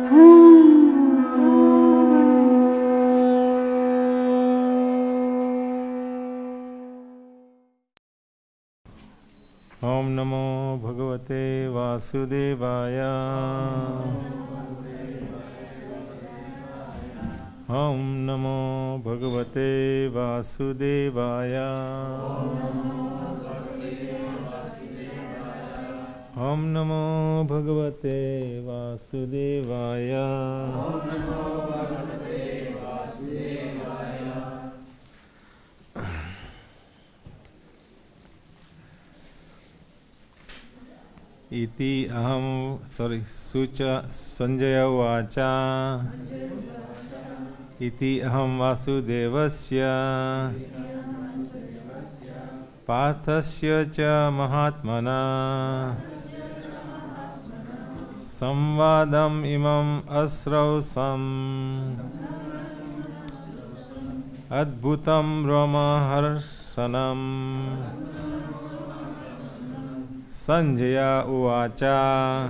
Om Namo Bhagavate Vasudevaya. Om Namo Bhagavate Vasudevaya. Om Namo Bhagavate Vasudevaya. Iti aham sucha Sanjaya vacha. Iti aham vasudevasya parthasya cha mahatmana samvadam imam asrausam adbhutam ramaharsanam. Sanjaya uvacha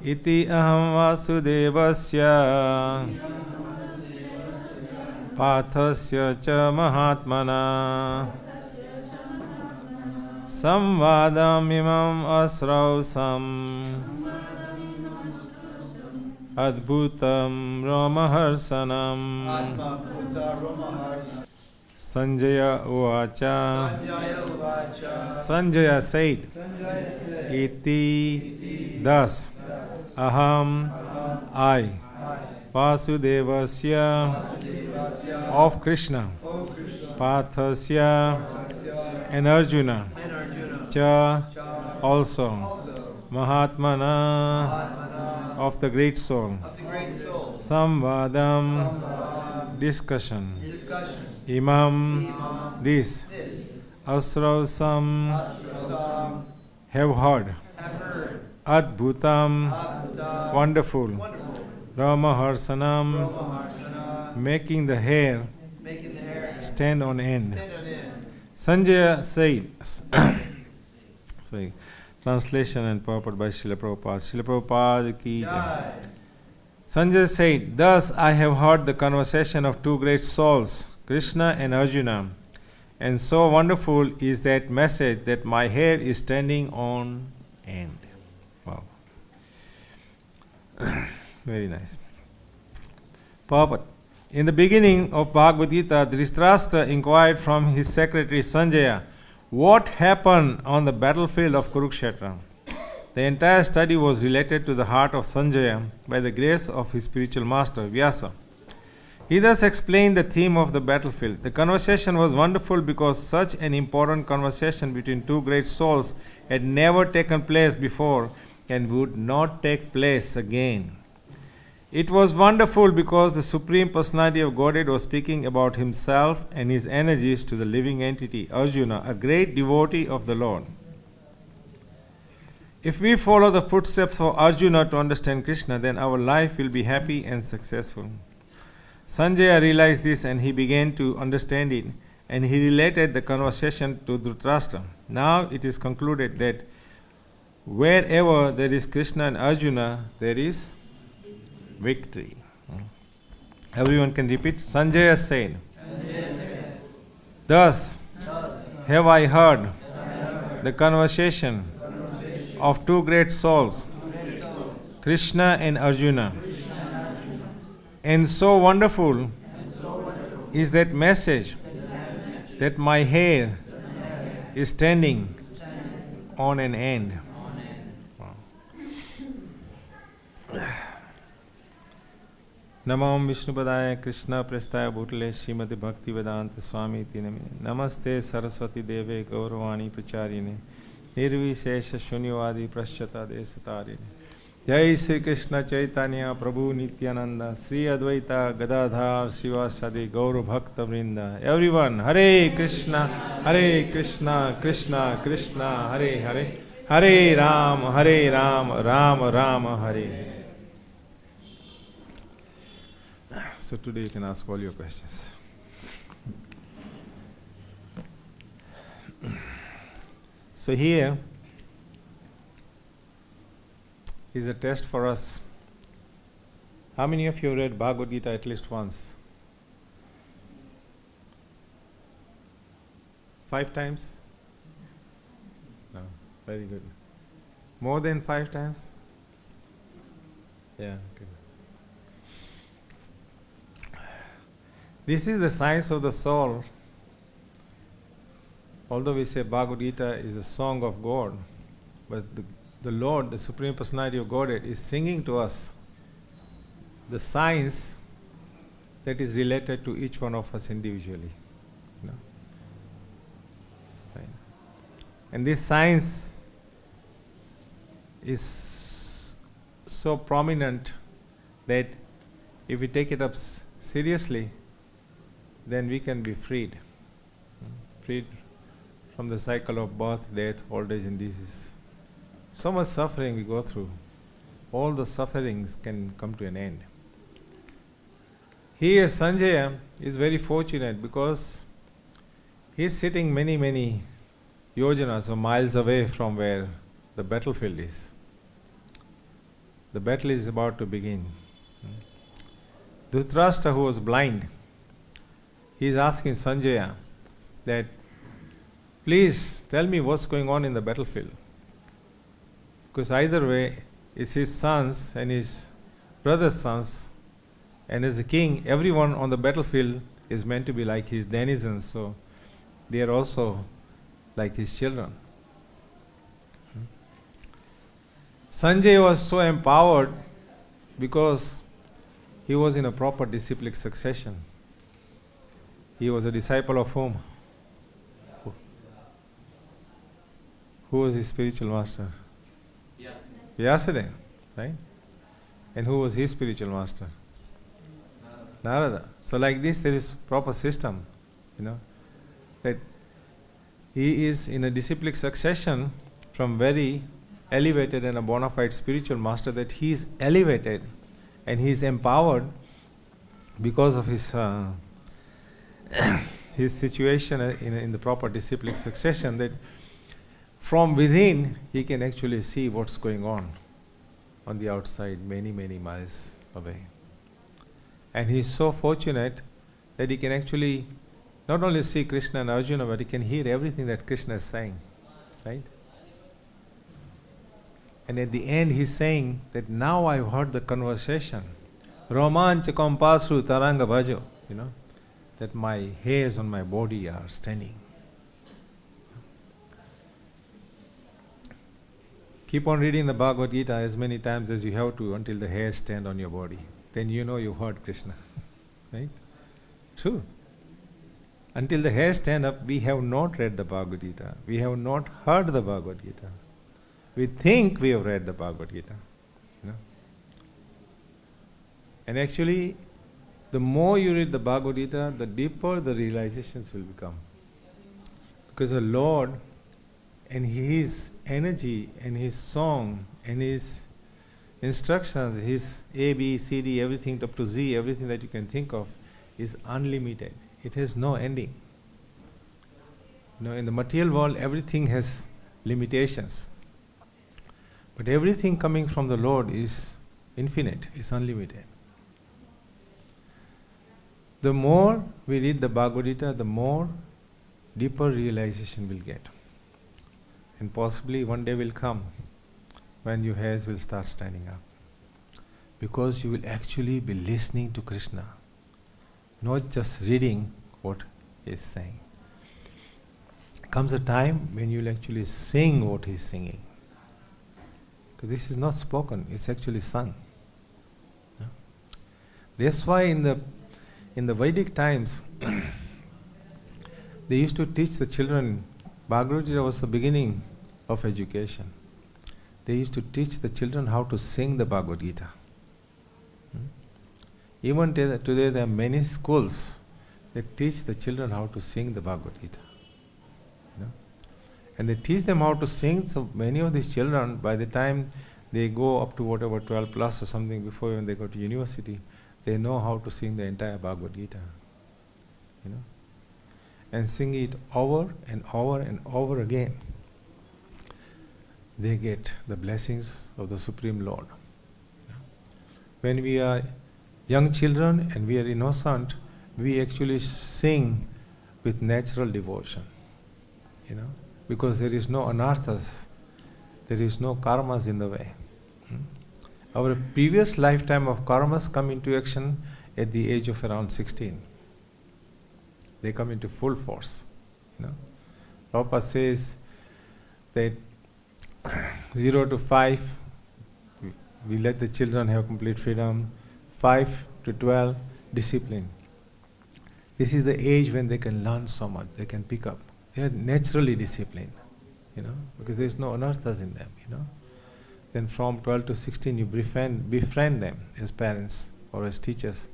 iti aham vasudevasya pathasya cha mahatmana samvadam imam asrausam adbhutam ramaharsanam. Sanjaya uvacha. Sanjaya said, Iti, thus, aham, I, Vasudevasya, of Krishna, Parthasya, and Arjuna, Cha, also, Mahatmana, of the great soul, Samvadam, discussion, Imam, this, Asrausam, have heard, Adbhutam, wonderful, Ramaharsanam, making the hair stand on end. Sanjaya said, sorry, translation and purport by Srila Prabhupada. Srila Prabhupada ki jai. Sanjaya said, thus I have heard the conversation of two great souls, Krishna and Arjuna, and so wonderful is that message that my hair is standing on end. Wow. Very nice. Purport. In the beginning of Bhagavad-Gita, Dhritarashtra inquired from his secretary Sanjaya what happened on the battlefield of Kurukshetra. The entire study was related to the heart of Sanjaya by the grace of his spiritual master, Vyasa. He thus explained the theme of the battlefield. The conversation was wonderful because such an important conversation between two great souls had never taken place before and would not take place again. It was wonderful because the Supreme Personality of Godhead was speaking about himself and his energies to the living entity, Arjuna, a great devotee of the Lord. If we follow the footsteps of Arjuna to understand Krishna, then our life will be happy and successful. Sanjaya realized this and he began to understand it, and he related the conversation to Dhritarashtra. Now it is concluded that wherever there is Krishna and Arjuna, there is victory. Everyone can repeat. Sanjaya said, thus have I heard the conversation of two great souls, Krishna and Arjuna. And so wonderful is that message that my hair is standing on an end. Wow. Namam Vishnupadaya Krishna Prasthaya Bhutale Srimati Bhakti-Vedanta Swami Tiname Namaste Saraswati Deve Gauravani Pracharine Nirvishesha Shunyavadi Prasyata Desatarine Jai Sri Krishna Chaitanya Prabhu Nityananda Sri Advaita Gadadhar Sivasadi Gaura Bhakta Vrinda. Everyone, Hare Krishna, Krishna Krishna, Hare Hare, Hare Ram, Ram Ram, Hare. So today you can ask all your questions. So here is a test for us How many of you read Bhagavad-Gita at least once? 5 times? No, very good. More than 5 times? Yeah, good. This is the science of the soul. Although we say Bhagavad-Gita is a song of God, but the Lord, the Supreme Personality of Godhead, is singing to us the science that is related to each one of us individually. You know? Right. And this science is so prominent that if we take it up seriously, then we can be freed. Freed from the cycle of birth, death, old age and disease. So much suffering we go through. All the sufferings can come to an end. Here Sanjaya is very fortunate because he is sitting many, many yojanas or miles away from where the battlefield is. The battle is about to begin. Dhritarashtra, who was blind, he is asking Sanjaya that, please tell me what's going on in the battlefield. Because either way, it's his sons and his brother's sons, and as a king, everyone on the battlefield is meant to be like his denizens, so they are also like his children. Sanjay was so empowered because he was in a proper disciplic succession. He was a disciple of whom? Who was his spiritual master? Vyasadeva, right? And who was his spiritual master? Narada. So like this, there is proper system, that he is in a disciplic succession from very elevated and a bona fide spiritual master, that he is elevated and he is empowered because of his his situation in the proper disciplic succession, that from within he can actually see what's going on the outside, many, many miles away. And he is so fortunate that he can actually not only see Krishna and Arjuna, but he can hear everything that Krishna is saying, right? And at the end he's saying that now I've heard the conversation. Romanchakam pasru taranga bhajo, that my hairs on my body are standing. Keep on reading the Bhagavad-Gita as many times as you have to until the hairs stand on your body. Then you know you heard Krishna. Right? True. Until the hairs stand up, we have not read the Bhagavad-Gita. We have not heard the Bhagavad-Gita. We think we have read the Bhagavad-Gita. And actually, the more you read the Bhagavad-Gita, the deeper the realizations will become. Because the Lord and His energy and His song and His instructions, His A, B, C, D, everything up to Z, everything that you can think of is unlimited. It has no ending. In the material world, everything has limitations. But everything coming from the Lord is infinite, is unlimited. The more we read the Bhagavad-Gita, the more deeper realization we'll get. And possibly one day will come when your hairs will start standing up. Because you will actually be listening to Krishna, not just reading what he is saying. Comes a time when you will actually sing what he is singing. Because this is not spoken, it's actually sung. That's why in the Vedic times, they used to teach the children. Bhagavad-Gita was the beginning of education. They used to teach the children how to sing the Bhagavad-Gita. Even today there are many schools that teach the children how to sing the Bhagavad-Gita. And they teach them how to sing, so many of these children, by the time they go up to whatever 12 plus or something, before even they go to university, they know how to sing the entire Bhagavad-Gita. And sing it over and over and over again. They get the blessings of the Supreme Lord. When we are young children and we are innocent, we actually sing with natural devotion, because there is no anarthas, there is no karmas in the way. Our previous lifetime of karmas come into action at the age of around 16. They come into full force. Prabhupada says that 0 to 5, we let the children have complete freedom. 5 to 12, discipline. This is the age when they can learn so much, they can pick up. They are naturally disciplined, because there is no anarthas in them, Then from 12 to 16, you befriend them as parents or as teachers.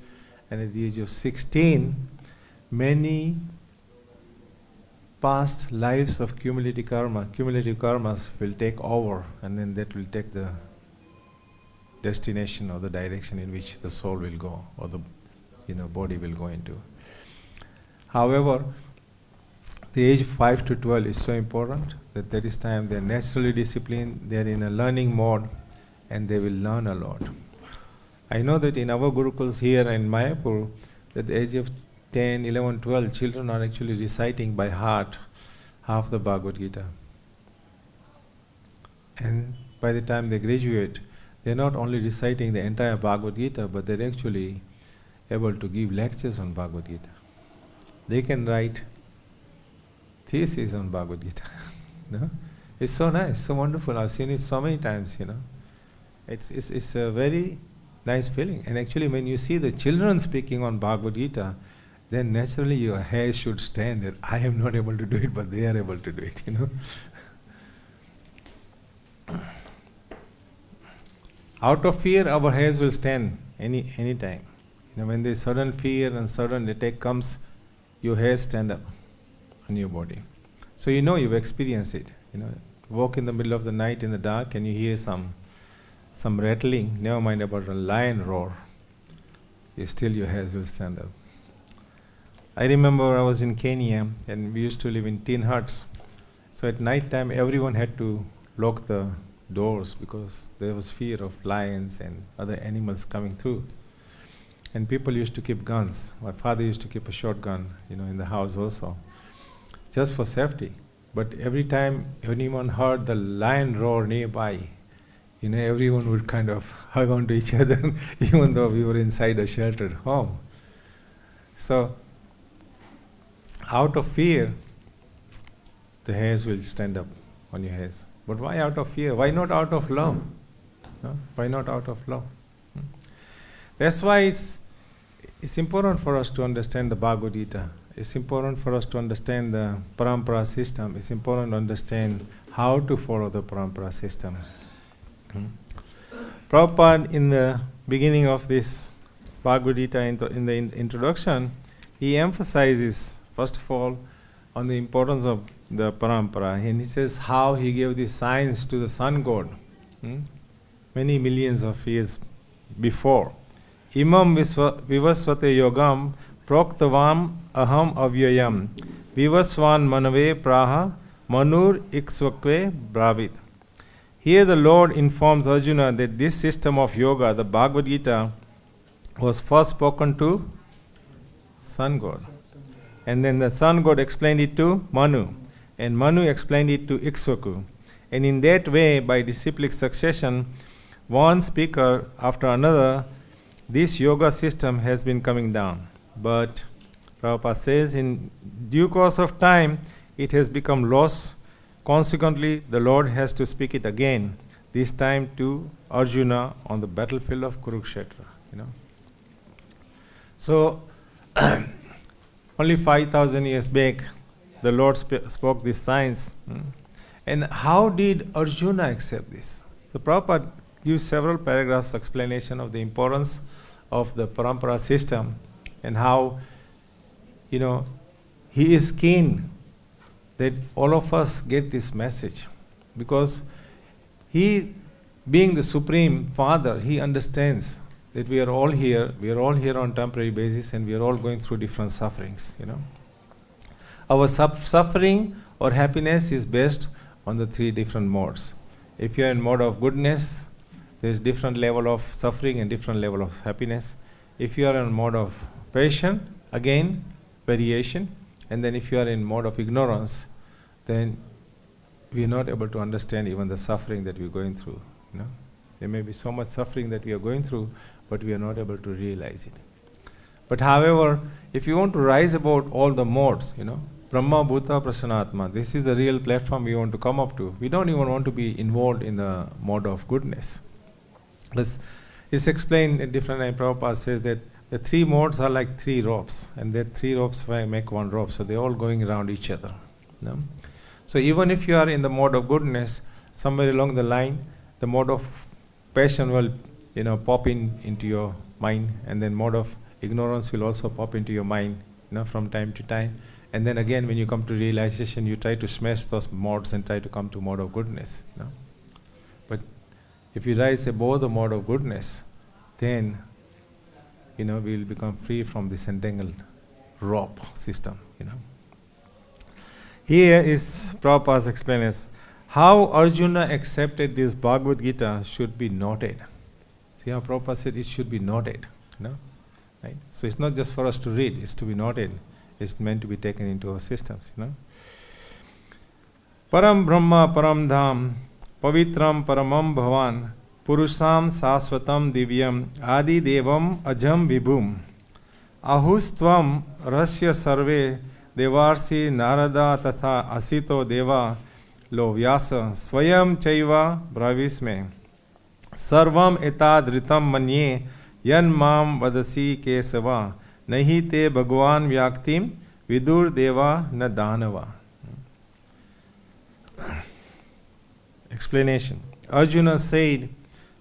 And at the age of 16, many past lives of cumulative karmas will take over, and then that will take the destination or the direction in which the soul will go, or the body will go into. However, the age 5 to 12 is so important that is time they are naturally disciplined, they are in a learning mode, and they will learn a lot. I know that in our Gurukuls here in Mayapur, at the age of 10, 11, 12, children are actually reciting by heart half the Bhagavad-Gita. And by the time they graduate, they are not only reciting the entire Bhagavad-Gita, but they are actually able to give lectures on Bhagavad-Gita. They can write thesis on Bhagavad-Gita. It's so nice, so wonderful. I've seen it so many times, It's a very nice feeling. And actually when you see the children speaking on Bhagavad-Gita, then naturally your hair should stand that I am not able to do it, but they are able to do it, Out of fear, our hairs will stand any time. When there is sudden fear and sudden attack comes, your hairs stand up on your body. So you've experienced it. Walk in the middle of the night in the dark and you hear some rattling, never mind about a lion roar, still your hairs will stand up. I remember I was in Kenya and we used to live in tin huts. So at night time everyone had to lock the doors because there was fear of lions and other animals coming through. And people used to keep guns. My father used to keep a shotgun, in the house also, just for safety. But every time anyone heard the lion roar nearby, everyone would kind of hug onto each other, even though we were inside a sheltered home. So, out of fear, the hairs will stand up on your heads. But why out of fear? Why not out of love? No? Why not out of love? That's why it's important for us to understand the Bhagavad-Gita. It's important for us to understand the parampara system. It's important to understand how to follow the parampara system. Prabhupada, in the beginning of this Bhagavad-Gita, in the introduction, he emphasizes, first of all, on the importance of the parampara. And he says how he gave this science to the sun god many millions of years before. Imam vivasvate yogam proktavam aham avyayam vivasvan manave praha manur iksvakve bravit. Here the Lord informs Arjuna that this system of yoga, the Bhagavad Gita, was first spoken to sun god. And then the sun god explained it to Manu. And Manu explained it to Ikshvaku. And in that way, by disciplic succession, one speaker after another, this yoga system has been coming down. But Prabhupada says in due course of time, it has become lost. Consequently, the Lord has to speak it again, this time to Arjuna on the battlefield of Kurukshetra. So, only 5,000 years back, the Lord spoke this science. And how did Arjuna accept this? So Prabhupada gives several paragraphs explanation of the importance of the parampara system and how, he is keen that all of us get this message. Because he, being the Supreme Father, he understands that we are all here on temporary basis and we are all going through different sufferings, Our suffering or happiness is based on the three different modes. If you are in mode of goodness, there is different level of suffering and different level of happiness. If you are in mode of passion, again, variation. And then if you are in mode of ignorance, then we are not able to understand even the suffering that we are going through. There may be so much suffering that we are going through, but we are not able to realize it. But however, if you want to rise above all the modes, Brahma, Bhuta, Prasanatma, this is the real platform we want to come up to. We don't even want to be involved in the mode of goodness. It's explained in different ways. Prabhupada says that the three modes are like three ropes, and that three ropes make one rope, so they're all going around each other. So even if you are in the mode of goodness, somewhere along the line, the mode of passion will pop into your mind, and then mode of ignorance will also pop into your mind from time to time. And then again, when you come to realization, you try to smash those modes and try to come to mode of goodness. But if you rise above the mode of goodness, then we will become free from this entangled rope system. Here is Prabhupada's explanation. How Arjuna accepted this Bhagavad-Gita should be noted. See how Prabhupada said it should be noted. Right? So it's not just for us to read, it's to be noted. It's meant to be taken into our systems. Param Brahma Param Dham Pavitram Paramam Bhavan Purusham Sasvatam Divyam Adi Devam Ajam Vibhum Ahustvam Rasya Sarve Devarsi Narada Tatha Asito Deva Lo Vyasa Swayam Chaiva Bravisme Sarvam Etadritam Manye Yan Mam Vadasi Kesava Nahi te Bhagwan Vyaktim Vidur Deva na Danava. Explanation. Arjuna said,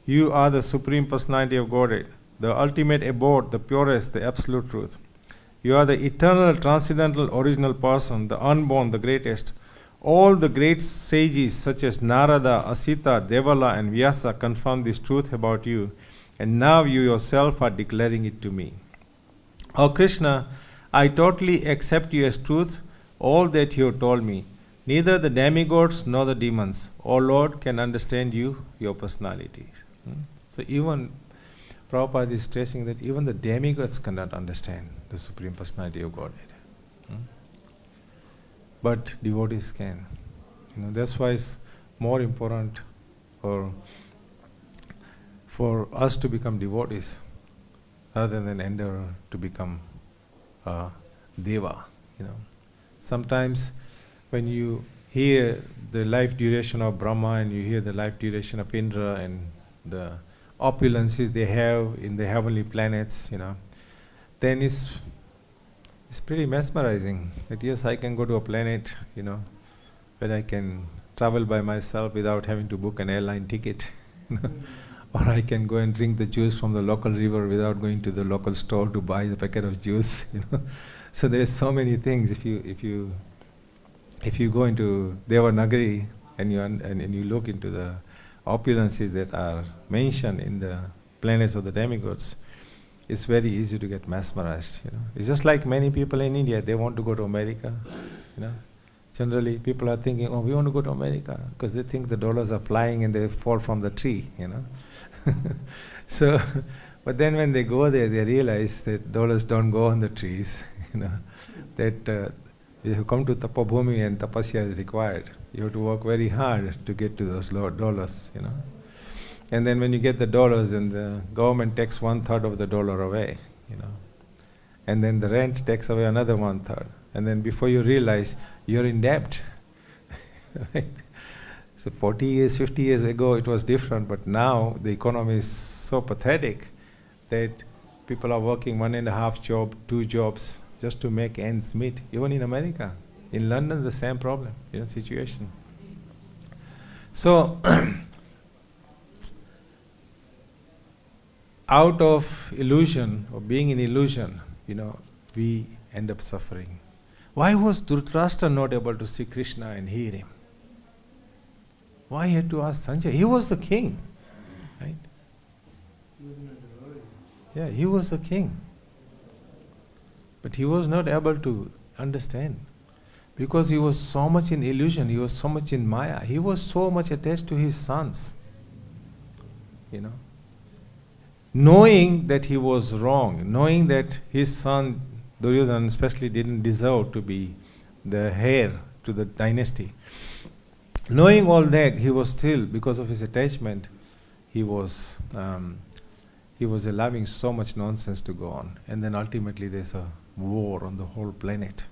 you are the Supreme Personality of Godhead, the ultimate abode, the purest, the absolute truth. You are the eternal, transcendental, original person, the unborn, the greatest. All the great sages such as Narada, Asita, Devala and Vyasa confirm this truth about you, and now you yourself are declaring it to me. O Krishna, I totally accept you as truth, all that you have told me. Neither the demigods nor the demons, O Lord, can understand you, your personality. So even Prabhupada is stressing that even the demigods cannot understand the Supreme Personality of Godhead. But devotees can. That's why it's more important for us to become devotees rather than endeavor to become deva. Sometimes when you hear the life duration of Brahma and you hear the life duration of Indra and the opulences they have in the heavenly planets, then it's pretty mesmerizing. That yes, I can go to a planet, where I can travel by myself without having to book an airline ticket. Or I can go and drink the juice from the local river without going to the local store to buy the packet of juice. So there's so many things. If you go into Devanagari and you look into the opulences that are mentioned in the planets of the demigods, it's very easy to get mesmerized. It's just like many people in India, they want to go to America. Generally, people are thinking, oh, we want to go to America because they think the dollars are flying and they fall from the tree. So, but then when they go there, they realize that dollars don't go on the trees. That you have come to Tapabhumi and tapasya is required. You have to work very hard to get to those dollars. And then when you get the dollars, then the government takes 1/3 of the dollar away. And then the rent takes away another 1/3. And then before you realize, you're in debt. Right? So 40 years, 50 years ago, it was different, but now the economy is so pathetic that people are working 1.5 job, 2 jobs, just to make ends meet. Even in America, in London, the same problem, situation. So, out of illusion, or being in illusion, we end up suffering. Why was Dhritarashtra not able to see Krishna and hear him? Why he had to ask Sanjay? He was the king, right? Yeah, he was the king. But he was not able to understand because he was so much in illusion, he was so much in Maya, he was so much attached to his sons. knowing that he was wrong, knowing that his son Duryodhana especially didn't deserve to be the heir to the dynasty. Knowing all that, he was still, because of his attachment, he was allowing so much nonsense to go on. And then ultimately there's a war on the whole planet.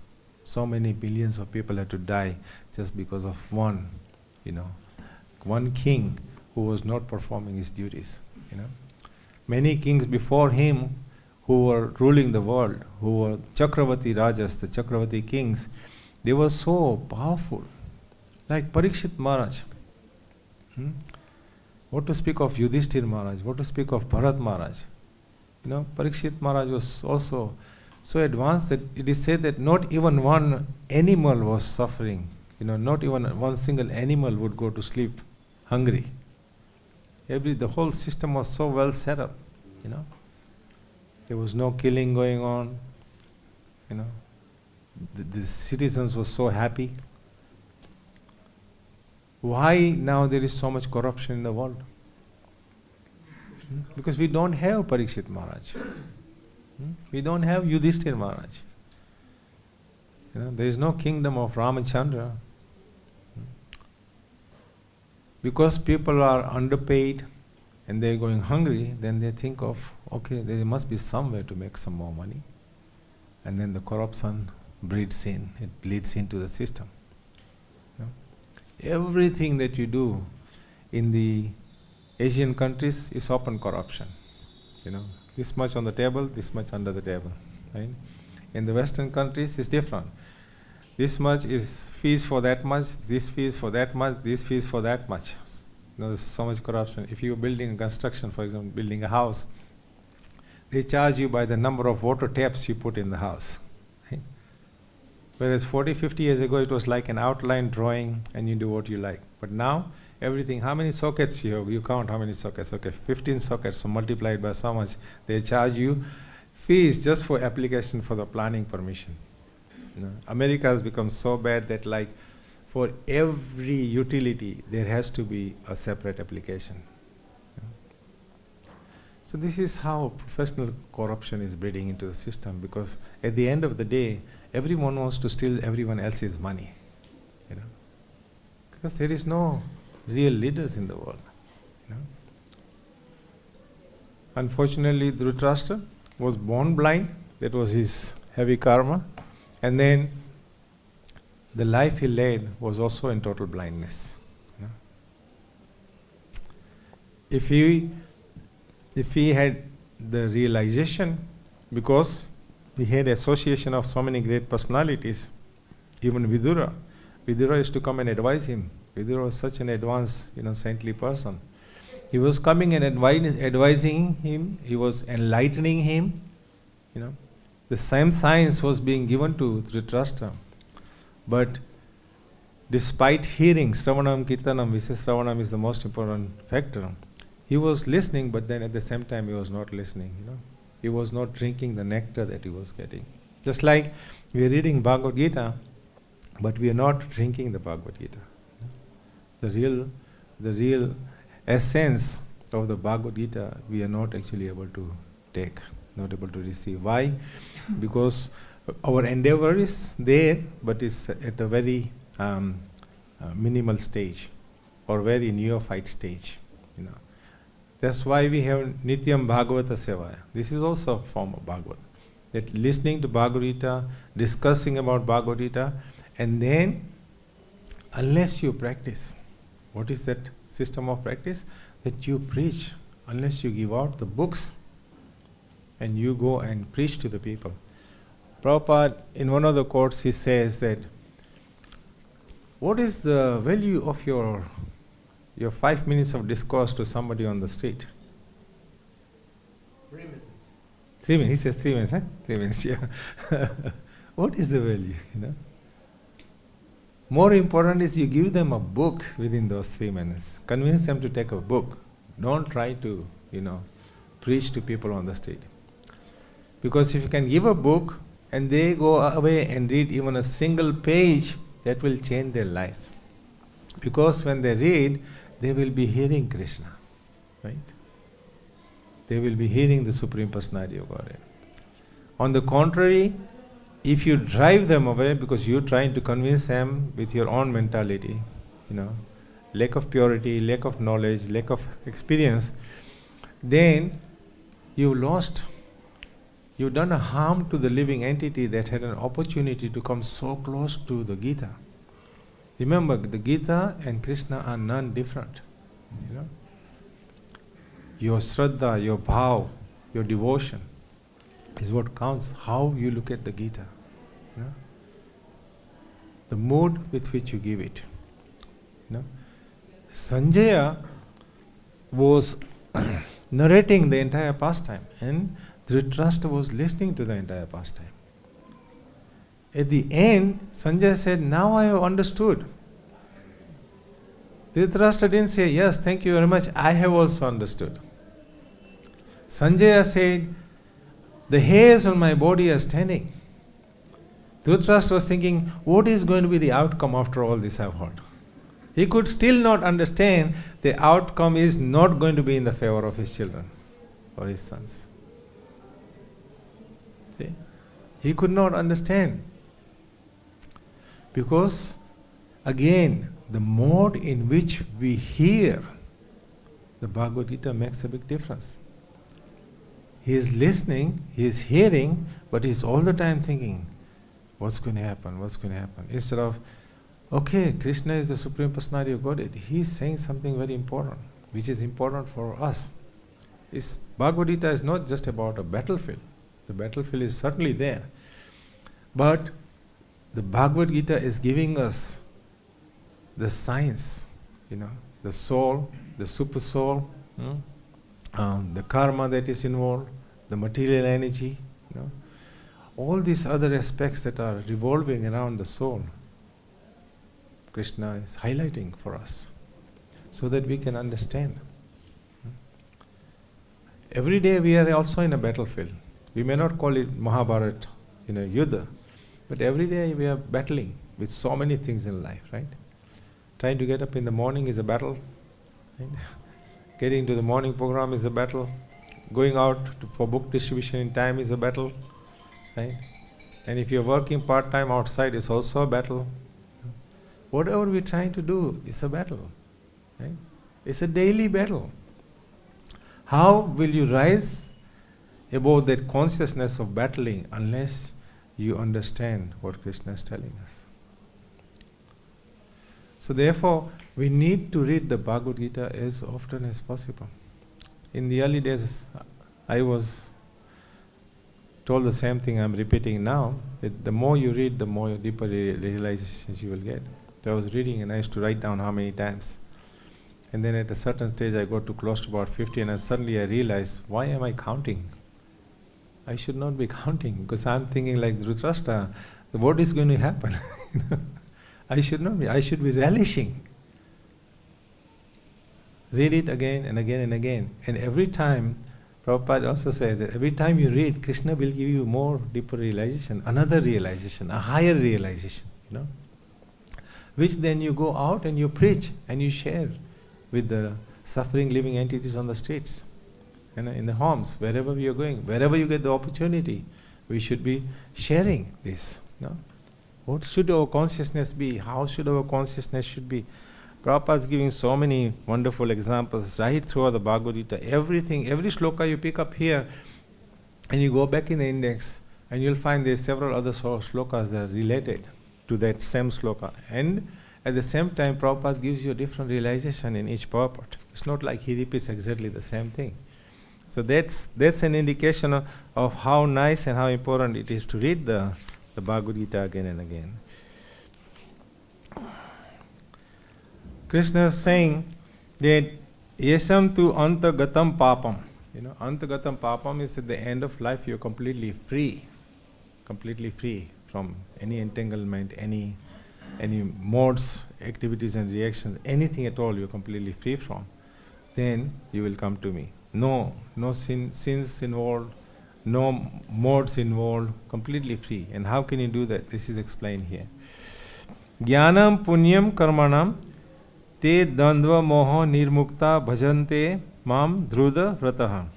So many billions of people had to die just because of one king who was not performing his duties. Many kings before him who were ruling the world, who were Chakravarti Rajas, the Chakravarti kings, they were so powerful. Like Parikshit Maharaj. What to speak of Yudhishthir Maharaj? What to speak of Bharat Maharaj? Parikshit Maharaj was also so advanced that it is said that not even one animal was suffering. Not even one single animal would go to sleep hungry. The whole system was so well set up. There was no killing going on. The citizens were so happy. Why now there is so much corruption in the world? Because we don't have Parikshit Maharaj. We don't have Yudhishthir Maharaj. There is no kingdom of Ramachandra. Because people are underpaid and they are going hungry, then they think of, okay, there must be somewhere to make some more money. And then the corruption breeds in, it bleeds into the system. Everything that you do in the Asian countries is open corruption. This much on the table, this much under the table. Right? In the Western countries, it's different. This much is fees for that much, this fees for that much, this fees for that much. There's so much corruption. If you're building a construction, for example, building a house, they charge you by the number of water taps you put in the house. Right? Whereas 40, 50 years ago, it was like an outline drawing and you do what you like. But now, everything, how many sockets you have, you count how many sockets. Okay, 15 sockets, so multiplied by so much. They charge you fees just for application for the planning permission. America has become so bad that like for every utility, there has to be a separate application. So this is how professional corruption is breeding into the system, because at the end of the day, everyone wants to steal everyone else's money. Because there is no real leaders in the world. Unfortunately, Dhritarashtra was born blind. That was his heavy karma. And then the life he led was also in total blindness. If he had the realization, because he had association of so many great personalities, even Vidura used to come and advise him. Vidura was such an advanced, saintly person. He was coming and advising him, he was enlightening him. The same science was being given to Dhritarashtra. But despite hearing Sravanam Kirtanam, we say Sravanam is the most important factor, he was listening, but then at the same time he was not listening. He was not drinking the nectar that he was getting. Just like we are reading Bhagavad-Gita, but we are not drinking the Bhagavad-Gita. The real essence of the Bhagavad-Gita we are not actually able to take, not able to receive. Why? Because our endeavor is there, but it's at a very minimal stage or very neophyte stage. That's why we have Nityam Bhagavata Sevaya. This is also a form of Bhagavad. That listening to Bhagavad-Gita, discussing about Bhagavad-Gita, and then unless you practice, what is that system of practice? That you preach, unless you give out the books and you go and preach to the people. Prabhupada, in one of the quotes, he says that, what is the value of your 5 minutes of discourse to somebody on the street? 3 minutes. 3 minutes, he says 3 minutes, huh? 3 minutes, yeah. What is the value, More important is you give them a book within those 3 minutes. Convince them to take a book. Don't try to, preach to people on the street. Because if you can give a book and they go away and read even a single page, that will change their lives. Because when they read, they will be hearing Krishna, right? they will be hearing the Supreme Personality of Godhead. On the contrary, if you drive them away because you're trying to convince them with your own mentality, lack of purity, lack of knowledge, lack of experience, then you've lost. You've done a harm to the living entity that had an opportunity to come so close to the Gita. Remember, the Gita and Krishna are none different. Your Shraddha, your bhav, your devotion is what counts, how you look at the Gita. The mood with which you give it. Sanjaya was narrating the entire pastime and Dhritarashtra was listening to the entire pastime. At the end, Sanjaya said, now I have understood. Dhritarashtra didn't say, yes, thank you very much, I have also understood. Sanjaya said, the hairs on my body are standing. Dhritarashtra was thinking, what is going to be the outcome after all this I've heard? He could still not understand the outcome is not going to be in the favor of his children or his sons. See? He could not understand. Because, again, the mode in which we hear the Bhagavad-Gita makes a big difference. He is listening, he is hearing, but he is all the time thinking, what's going to happen, what's going to happen? Instead of, okay, Krishna is the Supreme Personality of Godhead, he is saying something very important, which is important for us. Bhagavad-Gita is not just about a battlefield. The battlefield is certainly there. But the Bhagavad-Gita is giving us the science, the soul, the super soul, the karma that is involved, the material energy, all these other aspects that are revolving around the soul. Krishna is highlighting for us so that we can understand. Every day we are also in a battlefield. We may not call it Mahabharata, Yuddha, but every day we are battling with so many things in life, right? Trying to get up in the morning is a battle. Right? Getting to the morning program is a battle. Going out for book distribution in time is a battle. Right? And if you're working part-time outside, it's also a battle. Whatever we're trying to do is a battle. Right? It's a daily battle. How will you rise above that consciousness of battling unless you understand what Krishna is telling us? So therefore, we need to read the Bhagavad-Gita as often as possible. In the early days, I was told the same thing I'm repeating now, that the more you read, the more deeper realizations you will get. So I was reading and I used to write down how many times. And then at a certain stage I got to close to about 50 and suddenly I realized, why am I counting? I should not be counting because I'm thinking like Dhritarashtra, what is going to happen? I should not be. I should be relishing. Read it again and again and again. And every time, Prabhupada also says that every time you read, Krishna will give you more deeper realization, another realization, a higher realization, which then you go out and you preach and you share with the suffering living entities on the streets, in the homes, wherever we are going, wherever you get the opportunity, we should be sharing this. What should our consciousness be? How should our consciousness should be? Prabhupada is giving so many wonderful examples right throughout the Bhagavad-Gita. Everything, every shloka you pick up here and you go back in the index and you'll find there several other shlokas that are related to that same shloka. And at the same time, Prabhupada gives you a different realization in each purport. It's not like he repeats exactly the same thing. So that's an indication of how nice and how important it is to read the Bhagavad-Gita again and again. Krishna is saying that yesam tu antagatam papam. Antagatam papam is at the end of life you're completely free from any entanglement, any modes, activities and reactions, anything at all you're completely free from. Then you will come to me. No sins involved, no modes involved, completely free. And how can you do that? This is explained here. Jnanam punyam karmanam te dandva moho nirmukta bhajante mam dhruda vrataha.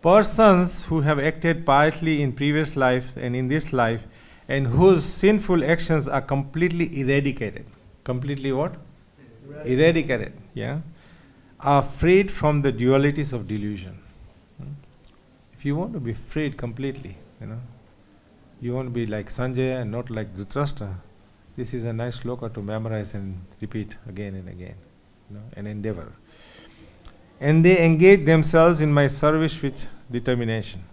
Persons who have acted piously in previous lives and in this life, and whose sinful actions are completely eradicated. Completely what? Eradicated, yeah. Are freed from the dualities of delusion. If you want to be freed completely, you want to be like Sanjaya and not like Dhritarashtra, this is a nice sloka to memorize and repeat again and again, an endeavor. And they engage themselves in my service with determination.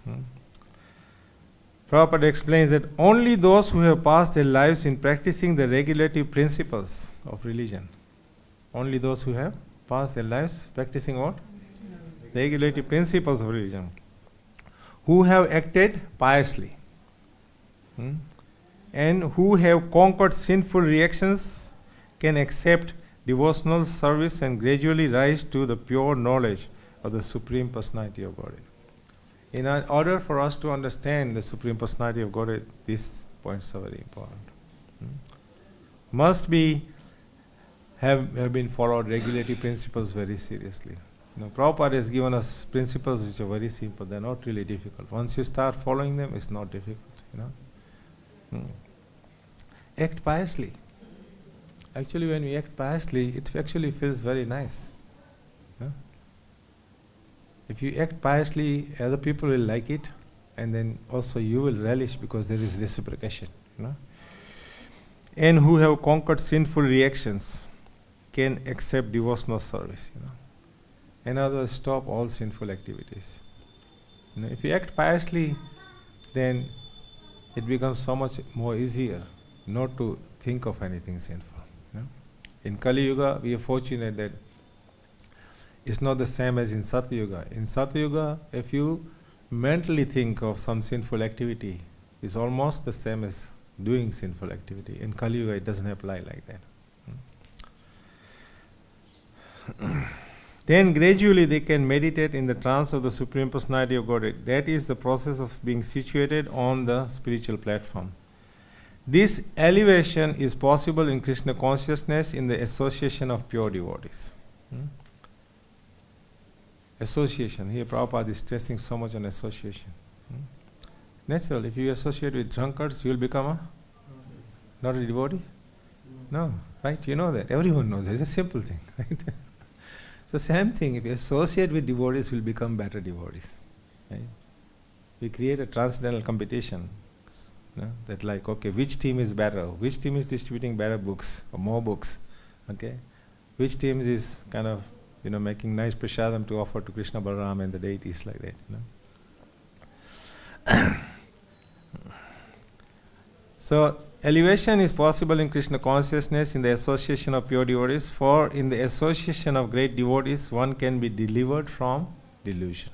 Prabhupada explains that only those who have passed their lives in practicing the regulative principles of religion, only those who have passed their lives practicing what? Regulative principles of religion, who have acted piously, and who have conquered sinful reactions, can accept devotional service and gradually rise to the pure knowledge of the Supreme Personality of Godhead. In order for us to understand the Supreme Personality of Godhead, these points are very important. Must be have been followed regulative principles very seriously. Prabhupada has given us principles which are very simple. They are not really difficult. Once you start following them, it's not difficult. Act piously. Actually, when we act piously, it actually feels very nice. If you act piously, other people will like it, and then also you will relish because there is reciprocation. And who have conquered sinful reactions can accept devotional service. In other words, stop all sinful activities. If you act piously, then it becomes so much more easier not to think of anything sinful. In Kali Yuga, we are fortunate that it's not the same as in Satya Yuga. In Satya Yuga, if you mentally think of some sinful activity, it's almost the same as doing sinful activity. In Kali Yuga, it doesn't apply like that. Then gradually they can meditate in the trance of the Supreme Personality of Godhead. That is the process of being situated on the spiritual platform. This elevation is possible in Krishna consciousness in the association of pure devotees. Association. Here Prabhupada is stressing so much on association. Natural, if you associate with drunkards, you will become not a devotee? No, right? You know that. Everyone knows that. It's a simple thing, right? So same thing, if you associate with devotees, will become better devotees. Right? We create a transcendental competition. That like, okay, which team is better? Which team is distributing better books or more books? Okay, which team is kind of making nice prasadam to offer to Krishna Balaram and the deities like that. So elevation is possible in Krishna consciousness in the association of pure devotees. For in the association of great devotees, one can be delivered from delusion.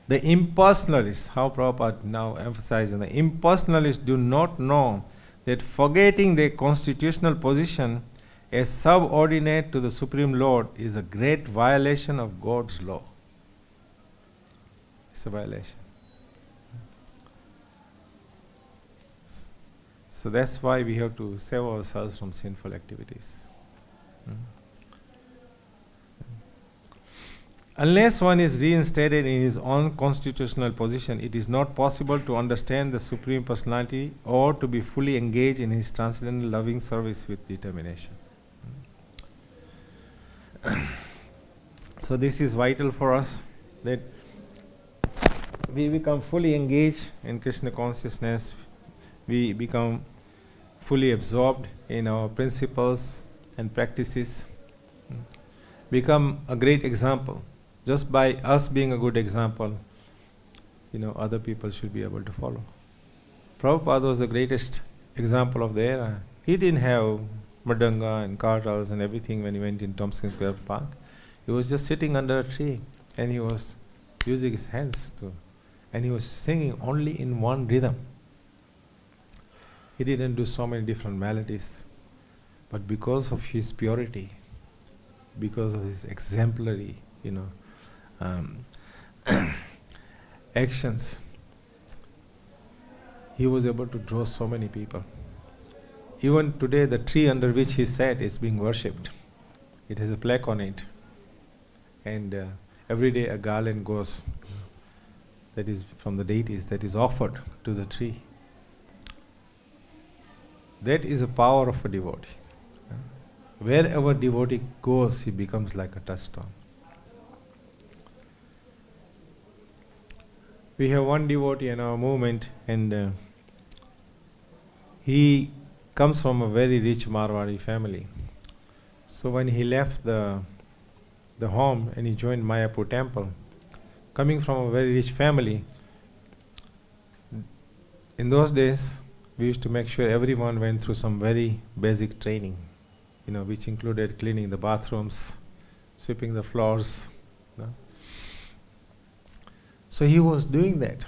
The impersonalists, how Prabhupada now emphasizing, the impersonalists do not know that forgetting their constitutional position as subordinate to the Supreme Lord is a great violation of God's law. It's a violation. So that's why we have to save ourselves from sinful activities. Unless one is reinstated in his own constitutional position, it is not possible to understand the Supreme Personality or to be fully engaged in his transcendental loving service with determination. So this is vital for us, that we become fully engaged in Krishna consciousness, we become fully absorbed in our principles and practices, become a great example. Just by us being a good example, other people should be able to follow. Prabhupada was the greatest example of the era. He didn't have mridanga and kartals and everything when he went in Thompson Square Park. He was just sitting under a tree and he was using his hands and he was singing only in one rhythm. He didn't do so many different melodies. But because of his purity, because of his exemplary, actions, he was able to draw so many people. Even today, the tree under which he sat is being worshipped. It has a plaque on it. And every day a garland goes, that is from the deities, that is offered to the tree. That is the power of a devotee. Wherever devotee goes, he becomes like a touchstone. We have one devotee in our movement, and he comes from a very rich Marwari family. So when he left the home and he joined Mayapur temple, coming from a very rich family, in those days we used to make sure everyone went through some very basic training, which included cleaning the bathrooms, sweeping the floors. So he was doing that.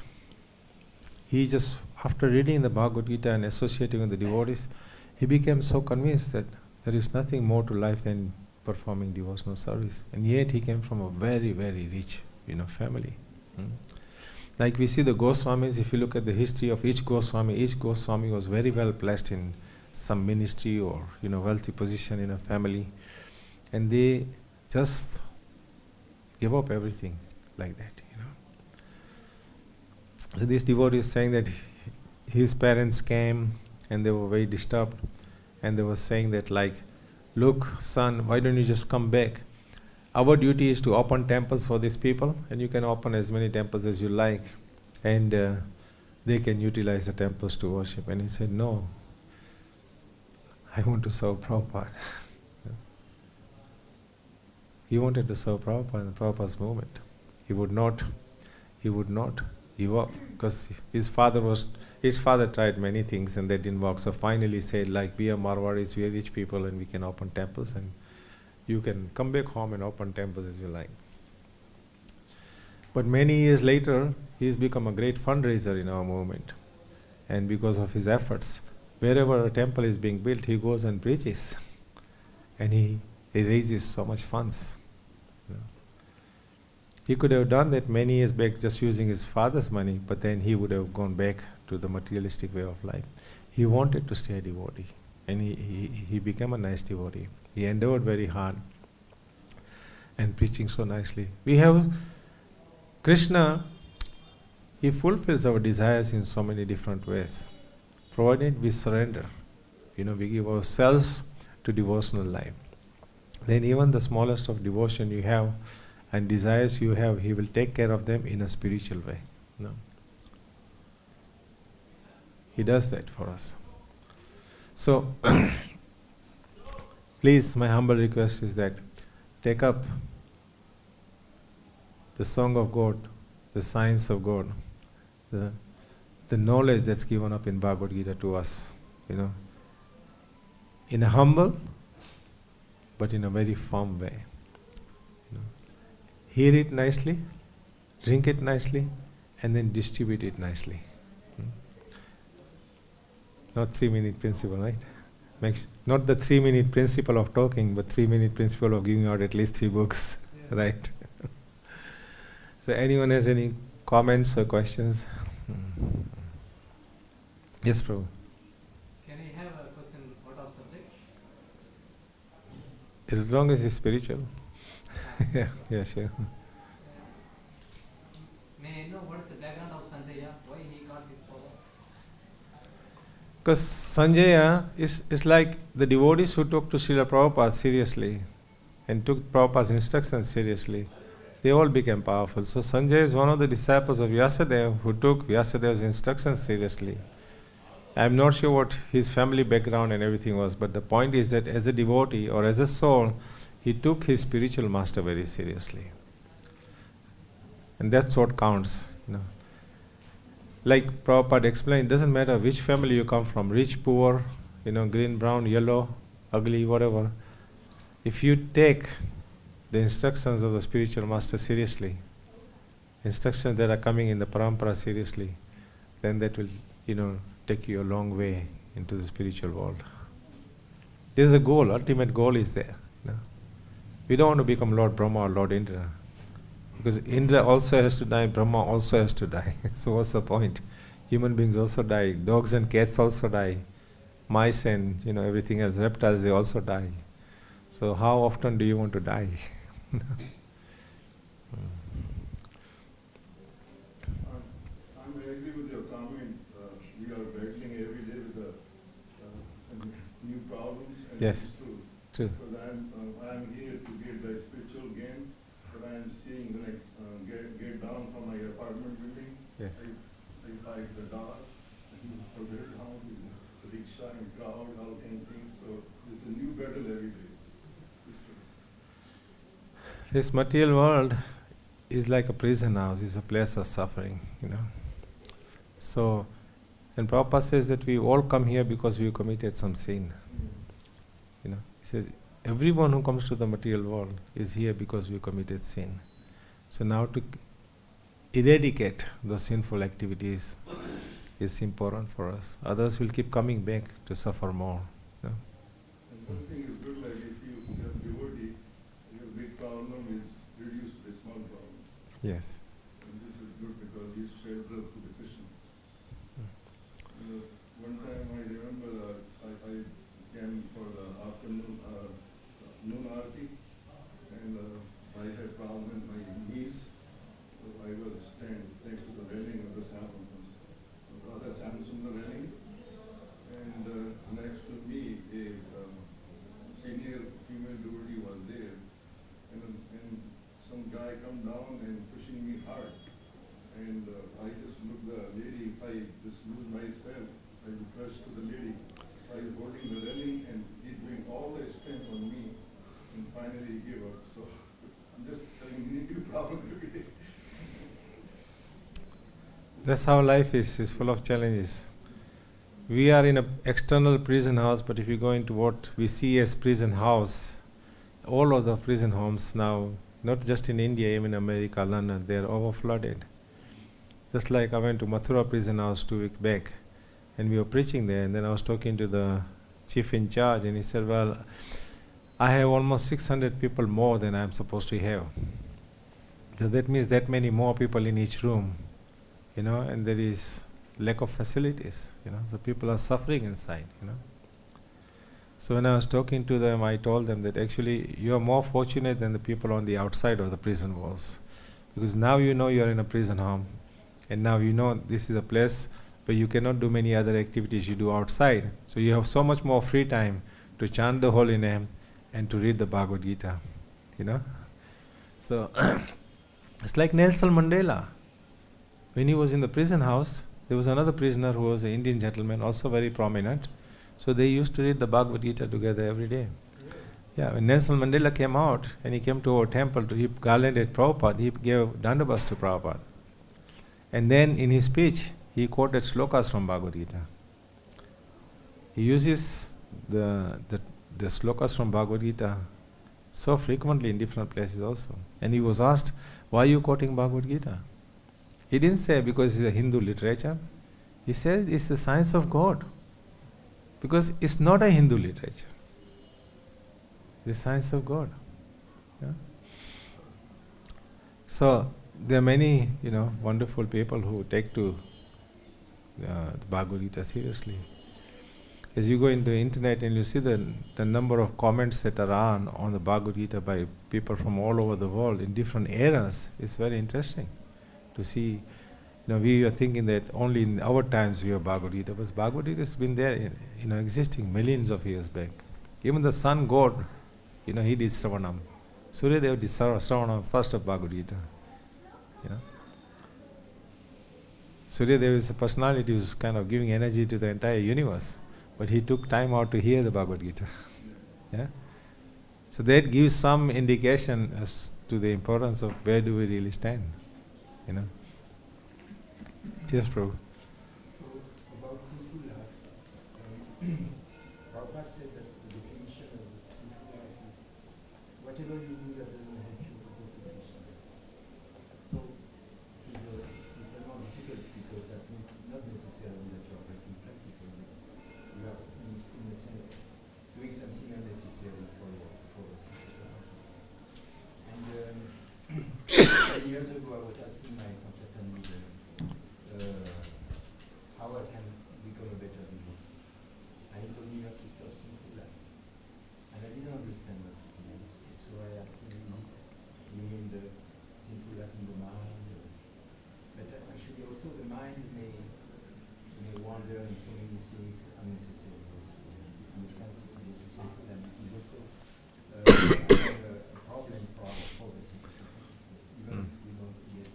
He just, after reading the Bhagavad-Gita and associating with the devotees, he became so convinced that there is nothing more to life than performing devotional service. And yet he came from a very, very rich, family. Like we see the Goswamis, if you look at the history of each Goswami was very well placed in some ministry or, wealthy position in a family. And they just give up everything like that, So this devotee is saying that his parents came and they were very disturbed, and they were saying that, like, look, son, why don't you just come back? Our duty is to open temples for these people, and you can open as many temples as you like, and they can utilize the temples to worship. And he said, no, I want to serve Prabhupada. He wanted to serve Prabhupada in Prabhupada's movement. He would not give up, because his father tried many things and they didn't work. So finally he said, like, we are Marwaris, we are rich people, and we can open temples, and you can come back home and open temples as you like. But many years later, he's become a great fundraiser in our movement. And because of his efforts, wherever a temple is being built, he goes and preaches. And he raises so much funds. He could have done that many years back just using his father's money, but then he would have gone back to the materialistic way of life. He wanted to stay a devotee, and he became a nice devotee. He endeavored very hard and preaching so nicely. We have Krishna, he fulfills our desires in so many different ways, provided we surrender. We give ourselves to devotional life. Then even the smallest of devotion you have and desires you have, he will take care of them in a spiritual way. He does that for us. So, please, my humble request is that take up the song of God, the science of God, the knowledge that's given up in Bhagavad-Gita to us, in a humble but in a very firm way. Hear it nicely, drink it nicely, and then distribute it nicely. Not 3-minute principle, right? Not the 3-minute principle of talking, but 3-minute principle of giving out at least 3 books, right? So anyone has any comments or questions? Yes, Prabhu. Can I have a question out of subject? As long as it's spiritual. Yeah, sure. May I know what is the background of Sanjaya? Why he got this power? Because Sanjaya is like the devotees who took to Srila Prabhupada seriously and took Prabhupada's instructions seriously. They all became powerful. So Sanjaya is one of the disciples of Vyasadeva who took Vyasadev's instructions seriously. I'm not sure what his family background and everything was, but the point is that as a devotee or as a soul, he took his spiritual master very seriously. And that's what counts, Like Prabhupada explained, it doesn't matter which family you come from, rich, poor, green, brown, yellow, ugly, whatever. If you take the instructions of the spiritual master seriously, instructions that are coming in the parampara seriously, then that will, take you a long way into the spiritual world. There's a goal, ultimate goal is there. We don't want to become Lord Brahma or Lord Indra. Because Indra also has to die, Brahma also has to die. So what's the point? Human beings also die, dogs and cats also die, mice and everything else, reptiles, they also die. So how often do you want to die? I agree with your comment. We are battling every day with the new problems, and Yes. it's true. True. Because I'm here to get the spiritual gain, but I'm seeing when I get down from my apartment building, Yes. I fight the dark, and further down with the rickshaw and crowd, all kind of things. So it's a new battle every day. It's true. This material world is like a prison house, is a place of suffering, So, and Prabhupada says that we all come here because we committed some sin. He says everyone who comes to the material world is here because we committed sin. So now to eradicate those sinful activities is important for us. Others will keep coming back to suffer more. And one thing is good, like if you have devotee, your big problem is reduced to a small problem. Yes. And this is good because you share love to the Krishna. One time I remember I came for the afternoon noon arti, and I had problem with my knees. So I was stand next to the railing of the Samsung railing, and next to me a senior female devotee was there, and some guy come down and pushing me hard. And I just looked the lady, if I just lose myself, I will crush to the lady. I was holding the railing and he doing all the strength on me, and finally he gave up. So I'm just telling you, new problem every day. That's how life is full of challenges. We are in an external prison house, but if you go into what we see as prison house, all of the prison homes now, not just in India, even America, London, they are overflooded. Just like I went to Mathura prison house 2 weeks back, and we were preaching there, and then I was talking to the chief in charge, and he said, well, I have almost 600 people more than I'm supposed to have. So that means that many more people in each room, and there is lack of facilities, so people are suffering inside, So when I was talking to them, I told them that actually you are more fortunate than the people on the outside of the prison walls, because now you know you are in a prison home, and now you know this is a place where you cannot do many other activities you do outside. So you have so much more free time to chant the holy name and to read the Bhagavad-Gita, So it's like Nelson Mandela. When he was in the prison house, there was another prisoner who was an Indian gentleman, also very prominent. So they used to read the Bhagavad-Gita together every day. Yeah, when Nelson Mandela came out and he came to our temple to he garlanded Prabhupada, he gave Dandabas to Prabhupada. And then in his speech, he quoted slokas from Bhagavad Gita. He uses the slokas from Bhagavad Gita so frequently in different places also. And he was asked, why are you quoting Bhagavad Gita? He didn't say because it's a Hindu literature. He said it's the science of God. Because it's not a Hindu literature. It's the science of God. Yeah? So there are many, wonderful people who take to the Bhagavad Gita seriously. As you go into the internet and you see the number of comments that are on the Bhagavad Gita by people from all over the world in different eras, it's very interesting to see. We are thinking that only in our times we have Bhagavad Gita, but Bhagavad Gita has been there, existing millions of years back. Even the sun god, he did Sravanam. Suryadeva did Sravanam first of Bhagavad Gita. Suryadeva is a personality who's kind of giving energy to the entire universe, but he took time out to hear the Bhagavad Gita. Yeah? So that gives some indication as to the importance of where do we really stand. Yes, Prabhu. So, about sinful life, Prabhupada said that the definition of sinful life is whatever you do that doesn't help you to go to Krishna. So, it is a little more difficult because that means not necessarily that you are breaking principles. You are, in a sense, doing something unnecessary for a situation. And 10 years ago, I was asking my Sankirtan leader how I can become a better devotee. And he told me you have to stop sinful life. And I didn't understand what it meant. So I asked him, is it you mean the sinful unnecessary. In a sense, it is also sinful, and it is also a problem for our progress in consciousness. Even if we don't get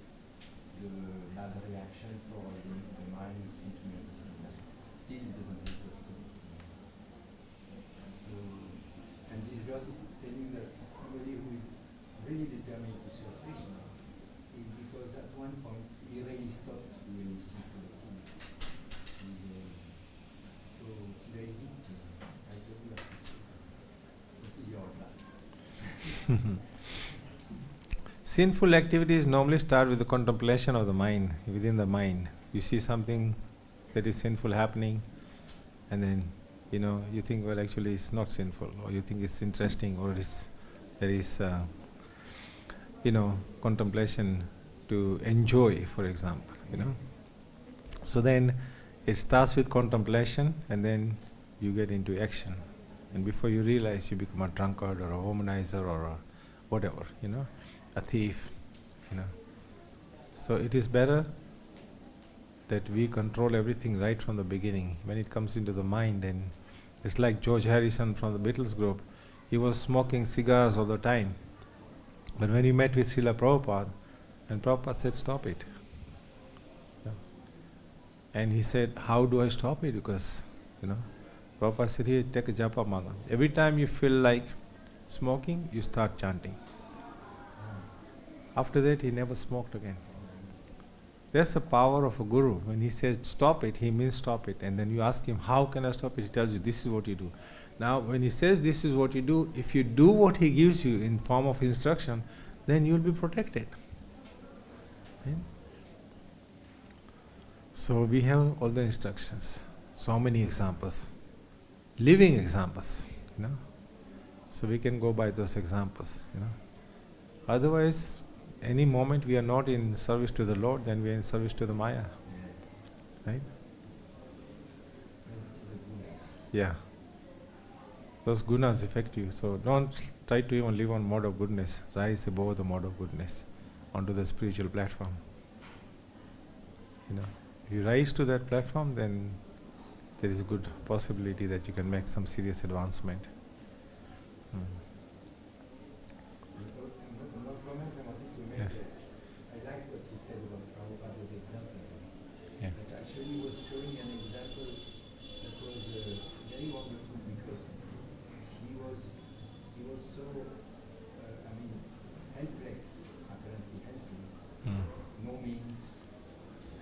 the bad reaction for the mind thinking of something, still it doesn't help us to. And this verse is telling that somebody who is really determined to serve Krishna, is because at one point he really stopped doing sinful activity. So today I told you that it is your side. Sinful activities normally start with the contemplation of the mind, within the mind. You see something that is sinful happening, and then you think, well, actually it's not sinful, or you think it's interesting, or there is contemplation to enjoy, for example, So then it starts with contemplation, and then you get into action. And before you realize, you become a drunkard or a womanizer or a whatever, a thief, So it is better that we control everything right from the beginning. When it comes into the mind, then it's like George Harrison from the Beatles group. He was smoking cigars all the time. But when he met with Srila Prabhupada, and Prabhupada said, stop it. And he said, how do I stop it? Because, Prabhupada said, here, take a japa mala. Every time you feel like smoking, you start chanting. After that, he never smoked again. That's the power of a guru. When he says stop it, he means stop it. And then you ask him, how can I stop it? He tells you, this is what you do. Now, when he says this is what you do, if you do what he gives you in form of instruction, then you will be protected. Right? So we have all the instructions, so many examples, living examples, So we can go by those examples, Otherwise, any moment we are not in service to the Lord, then we are in service to the Maya. Right? Yeah. Those gunas affect you. So don't try to even live on mode of goodness. Rise above the mode of goodness onto the spiritual platform. If you rise to that platform, then there is a good possibility that you can make some serious advancement. Yes. I liked what you said about Prabhupada's example. Yeah. That actually was showing an example that was very wonderful, because he was so helpless, apparently helpless, no means,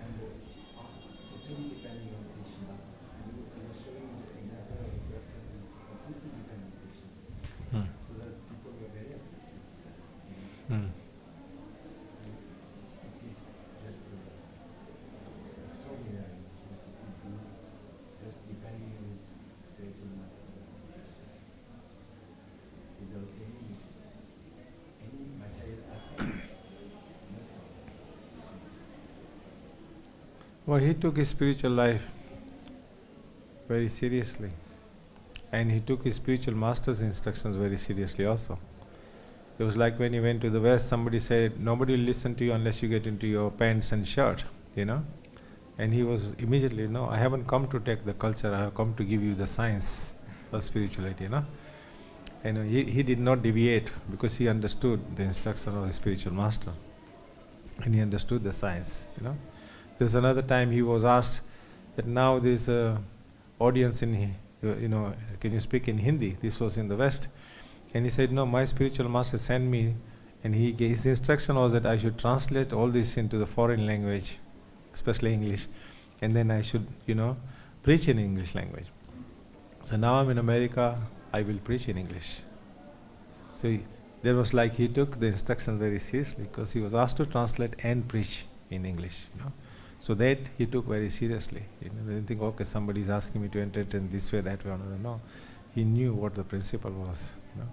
and totally depending on Krishna. He was showing the example of a person completely dependent on Krishna. So that people were very happy. Well, he took his spiritual life very seriously, and he took his spiritual master's instructions very seriously also. It was like when he went to the West, somebody said, nobody will listen to you unless you get into your pants and shirt, And he was immediately, no, I haven't come to take the culture, I have come to give you the science of spirituality, And he did not deviate because he understood the instruction of his spiritual master. And he understood the science, There's another time he was asked that now there's an audience in, can you speak in Hindi? This was in the West. And he said, no, my spiritual master sent me, and his instruction was that I should translate all this into the foreign language, especially English, and then I should, preach in English language. So now I'm in America, I will preach in English. So there was like he took the instruction very seriously, because he was asked to translate and preach in English, So that he took very seriously. He didn't think, okay, somebody is asking me to entertain this way, that way, or another. No, he knew what the principle was. Yeah.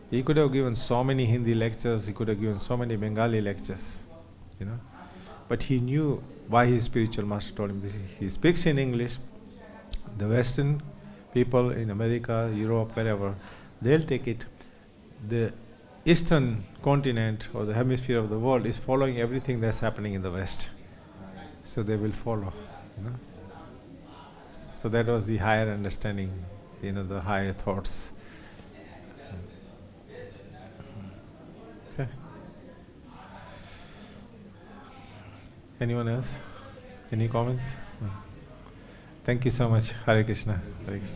He could have given so many Hindi lectures. He could have given so many Bengali lectures. But he knew why his spiritual master told him this. He speaks in English. The Western people in America, Europe, wherever, they'll take it. The Eastern continent or the hemisphere of the world is following everything that's happening in the West. So they will follow. So that was the higher understanding, the higher thoughts. Okay. Anyone else? Any comments? Thank you so much. Hare Krishna. Hare Krishna.